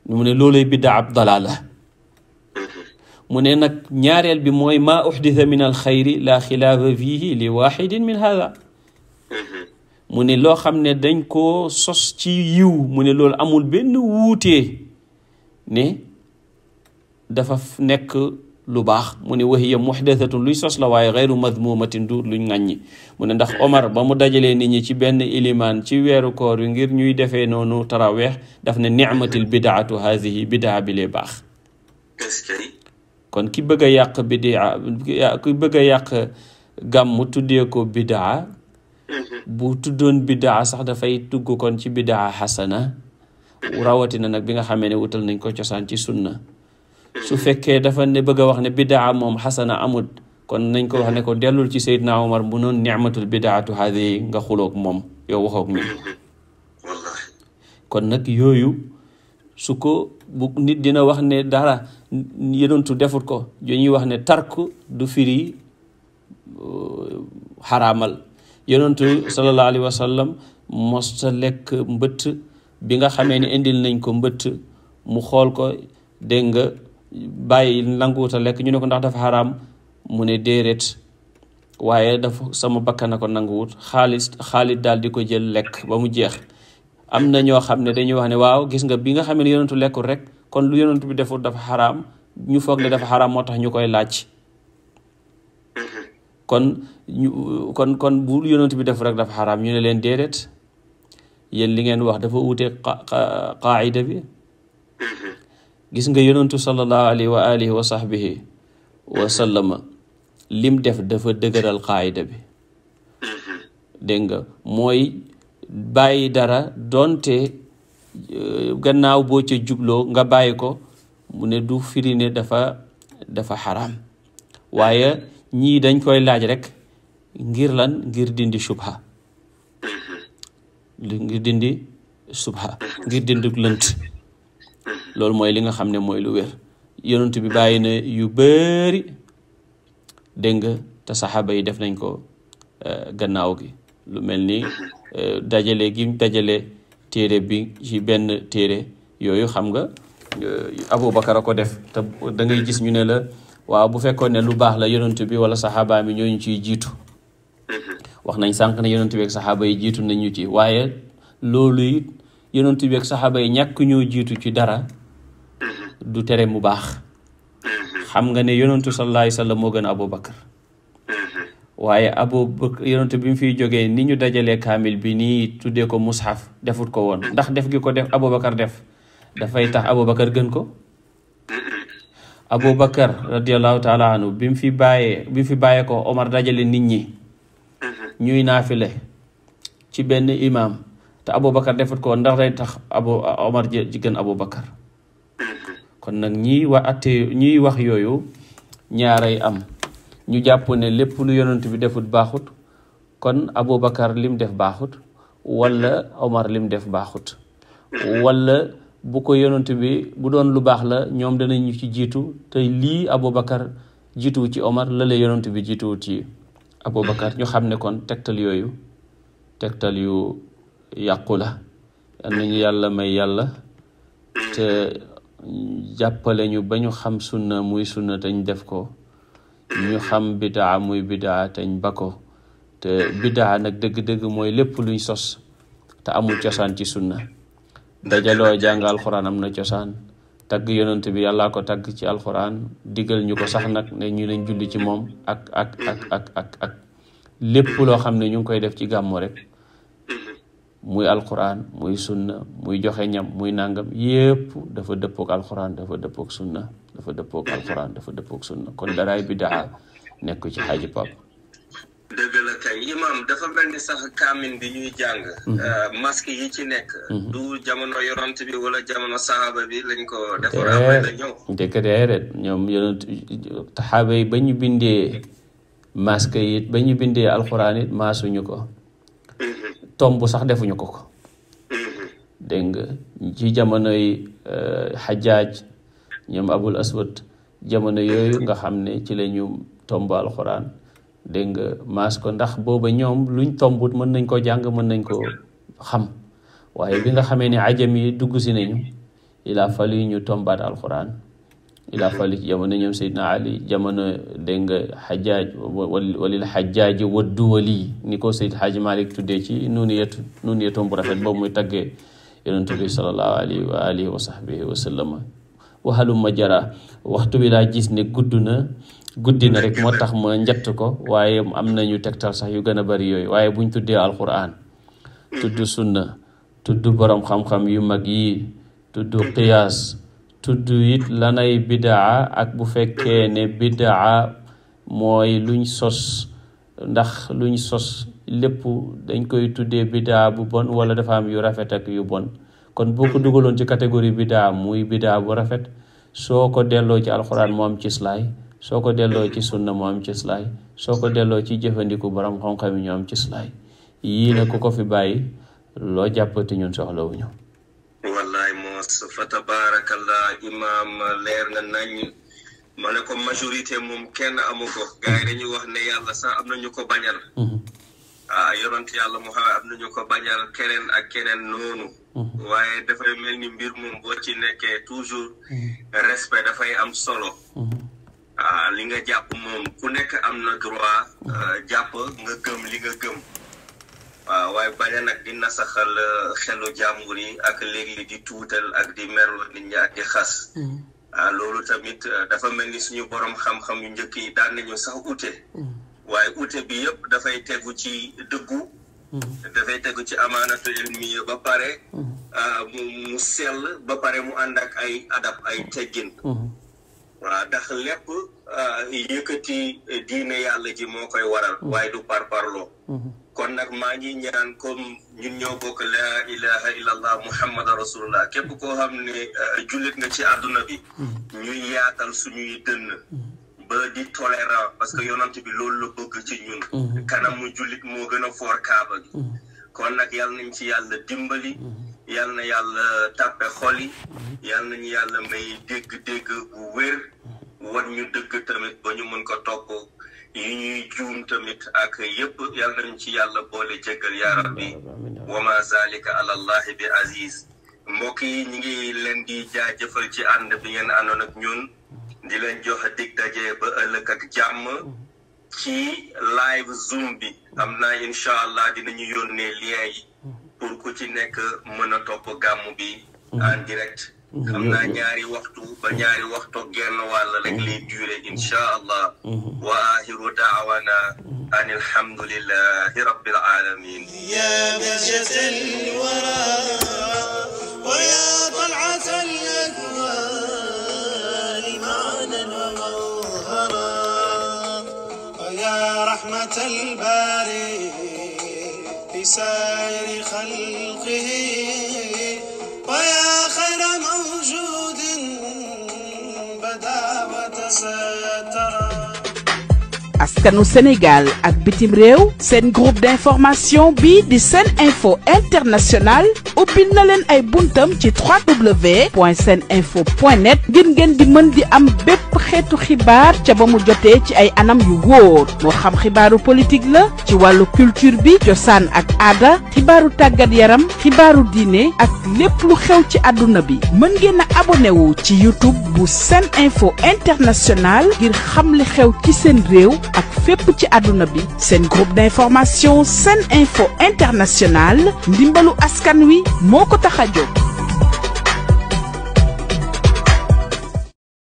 mu ne looluy bidaa dalaala. mu ne nag ñaareel bi mooy maa uxditha min al xayri la xilaafa fiihi li waxidin min hada. mu ne loo xam ne dañ koo sos ci yiw mu ne loolu amul benn wuutee ne dafa nekk lu baax. mu ne wa hiya muxdathatun luy sos la waaye xayru madmumatin du luñ ŋàññi. mu ne ndax Omar ba mu dajalee nit ñi ci benn ilimaan ci weeru koor wi ngir ñuy defee noonu taraweex daf ne nicmatil bidaatu haadihi bidaa bi lee baax. kon ki bëgg a yàq bidaa, ki bëgg a yàq gàmmu tuddee ko bidaa, bu tuddoon bidaa sax dafay tugg kon ci bidaa xasana, rawatina nag bi nga xamee ne wutal nañ ko cosaan ci sunna. su fekkee dafa ne bëgg a wax ne bidaa moom xasana amut kon nañ ko wax ne ko dellul ci Seydina Omar bu noon nicmatul bidaatu haadi nga xuloog moom yow waxoog mi. kon nag yooyu su ko bu nit dina wax ne dara yonentu defut ko ñuy wax ne tark du firi xaraamal. yonentu sallallahu alayhi wa sallam mosta lekk mbëtt bi nga xamee ne indil nañ ko mbëtt mu xool ko dégg nga bàyyi nanguwuta lekk ñu ne ko ndax dafa xaraam mu ne déedéet waaye dafa sama bakkan na ko nanguwut. Xaalit daal di ko jël lekk ba mu jeex. am na ñoo xam ne dañuy wax ne waaw gis nga bi nga xam ne yonentu lekkul rek kon lu yonentu bi deful dafa xaraam, ñu foog ne dafa xaraam moo tax ñu koy laaj. kon bu yonentu bi def rek dafa xaraam ñu ne leen déedéet yéen li ngeen wax dafa wuute qaayida bi. gis nga yonentu sallallahu alayhi wa alihi wa sahbihi wa sallama lim def dafa dëgëral qaayida bi. dégg nga mooy bàyyi dara donte gannaaw boo ca jubloo nga bàyyi ko mu ne du firi ne dafa xaraam waaye ñii dañ koy laaj rek ngir lan ngir dindi subha ngir dindi lënt loolu mooy li nga xam ne mooy lu wér yonent bi bàyyi na yu bëri dégg nga te saxaaba yi def nañ ko gannaaw gi lu mel ni dajale gi dajale téere bi ci benn téere yooyu xam nga Aboubacar a ko def te da ngay gis ñu ne la waaw bu fekkoon ne lu baax la yonent bi wala saxaaba mi ñooñu ciy jiitu wax nañ sànq ne yonent bi ak saxaaba yi jiitu nañu ci waaye loolu it yonent bi ak saxaaba yi ñàkk ñoo jiitu ci dara du tere mu baax xam nga ne yonentu sallallahu alayhi wa sallam moo gën a Aboubacar waaye Aboubacar yonent bi mu fiy jógee ni ñu dajalee kaamil bi nii tuddee ko mushaf defut ko woon ndax def gi ko def Aboubacar def dafay tax Aboubacar gën ko Aboubacar radiallahu taala anhu bi mu fi bàyyee ko Omar dajale nit ñi ñuy naafile ci benn imam te Aboubacar defut ko woon ndax day tax Omar ji gën Aboubacar kon nag ñiy wax yooyu ñaaray am ñu jàpp ne lépp lu yonent bi defut baaxut kon Aboubacar lim def baaxut wala Omar lim def baaxut wala bu ko yonent bi bu doon lu baax la ñoom danañu ci jiitu te lii Aboubacar jiituwu ci Omar la la yonent bi jiituwu ci Aboubacar ñu xam ne kon tegtal yooyu tegtal yu yàqu la yal nañu yàlla may yàlla te jàppale ñu ba ñu xam sunna muy sunna te ñu def ko ñu xam bidaa muy bidaa te ñu ba ko te bidaa nag dëgg-dëgg mooy lépp luñ sos te amul cosaan ci sunna dajaloo jàng alxuraan am na cosaan tagg yonent bi yàllaa ko tagg ci alxuraan digal ñu ko sax nag ne ñu nañ julli ci moom ak lépp loo xam ne ñu ngi koy def ci gàmmu rek muy alxuraan muy sunna muy joxe ñam muy nàngam yépp dafa dëppook alxuraan dafa dëppook sunna dafa dëppook alxuraan dafa dëppook sunna kon daraay bidaa nekk ci xaaji pap dëgg la kay imam dafa mel ni sax kaamin bi ñuy jàng masque yi ci nekk du jamono yonent bi wala jamono saxaaba bi lañ ko defar après la ñëw déedéet ñoom yonent saxaaba yi ba ñu bindee masque yi ba ñu bindee alxuraan it maasuñu ko tomb sax defuñu ko dégg nga ci jamonoy xajaaj ñoom abul aswad jamono yooyu nga xam ne ci la ñu tomb alxuraan dégg nga maas ko ndax booba ñoom luñ tombut mën nañ ko jàng mën nañ ko xam waaye bi nga xamee ne ajam yi dugg si nañu il a fallu ñu tombaat alxuraan il a fallu ci jamono ñoom Seydina Ali jamono dégg nga xajaaj walil xajaaji waddu wali ni ko Seyd Xaaji Malik tuddee ci nuuniyatu bu rafet boobu muy taggee yonent bi sallallahu alayhi wa alihi wa sahbihi wa sallama waxaluma jara waxtu bi laa gis ne guddi na rek moo tax ma njett ko waaye am nañu tegtal sax yu gën a bari yooyu waaye buñ tuddee alquran tudd sunna tudd borom xam-xam yu mag yi tudd qiyaas tudd it lanay bidaa ak bu fekkee ne bidaa mooy luñ sos ndax luñ sos lépp dañ koy tuddee bidaa bu bon wala dafa am yu rafet ak yu bon kon boo ko dugaloon ci catégorie bidaa muy bidaa bu rafet soo ko delloo ci alquran moo am ci slaay soo ko delloo ci sunna moo am ci slaay soo ko delloo ci jëfandiku borom xam-xam yi ñoo am ci slaay yii na ku ko fi bàyyi loo jàppati ñun soxlawuñu wallaay moos fa tabaarakallah imaam leer nga nañ ma ne ko majorité moom kenn amu ko gars yi dañuy wax ne yàlla sax am na ñu ko bañal yonent yàlla Muhammad am na ñu ko bañal keneen ak keneen noonu waaye dafay mel ni mbir moom boo ci nekkee toujours respect dafay am solo li nga jàpp moom ku nekk am na droit jàpp nga gëm li nga gëm waaw waaye bañ a nag di nasaxal xelu jàmbur yi ak léegi di tuutal ak di merlo nit ñi ak di xas loolu tamit dafa mel ni suñu borom xam-xam yu njëkk yi daan nañu sax ute waaye ute bi yëpp dafay tegu ci dëggu dafay tegu ci amaanatu ilmi ba pare mu sell ba pare mu ànd ak ay adab ay teggin waaw ndax lépp yëkkati diine yàlla ji moo koy waral waaye du parparloo kon nag maa ngi ñaan comme ñun ñoo bokk la ilaha illallah muhammad rasulullah képp koo xam ne jullit nga ci àdduna bi ñuy yaatal suñuy dënn ba di tolérant parce que yonent bi loolu la bëgg ci ñun kanamu jullit moo gën a foor kaaba gi kon nag yal nañ ci yàlla dimbali yal na yàlla tàppe xol yi yal nañu yàlla may dégg-dégg bu wér wan ñu dëgg tamit ba ñu mën ko topp yi ñuy juum tamit ak yépp yal nañ ci yàlla boole jéggal ya rabbi wa ma zalika ala allahi bi aziz mbokk yi ñi ngi leen di jaajëfal ci ànd bi ngeen àndoon ak ñun di leen jox dig daje ba ëllëg ak jàmm ci live zoom bi am naa incha allah dinañu yónnee lien yi pour ku ci nekk mën a topp gàmmu bi en direct xam naa ñaari waxtu ba ñaari waxtu genn wàll rek lay duré incha allah wa axiru daawana an alhamdulillahi rabbil alamin يا بهجة الورى ويا طلعة الأكوان معنا ومظهرا ويا رحمة الباري لسائر خلقه ويا خير موجود بدا وتسترا askanu Sénégal ak bitim réew seen groupe d'information bi di Sen Info International ubbil na leen ay buntam ci www.seninfo.net ngir ngeen di mën di am bépp xeetu xibaar ca ba mu jotee ci ay anam yu wóor moo xam xibaaru politique la ci wàllu culture bi cosaan ak aada xibaaru tàggat yaram xibaaru diine ak lépp lu xew ci àdduna bi mën ngeen a abonné wu ci YouTube bu Sen Info International ngir xam li xew ci seen réew ak fépp ci àdduna bi seen groupe d'information Sen Info International ndimbalu askan wi moo ko tax a jóg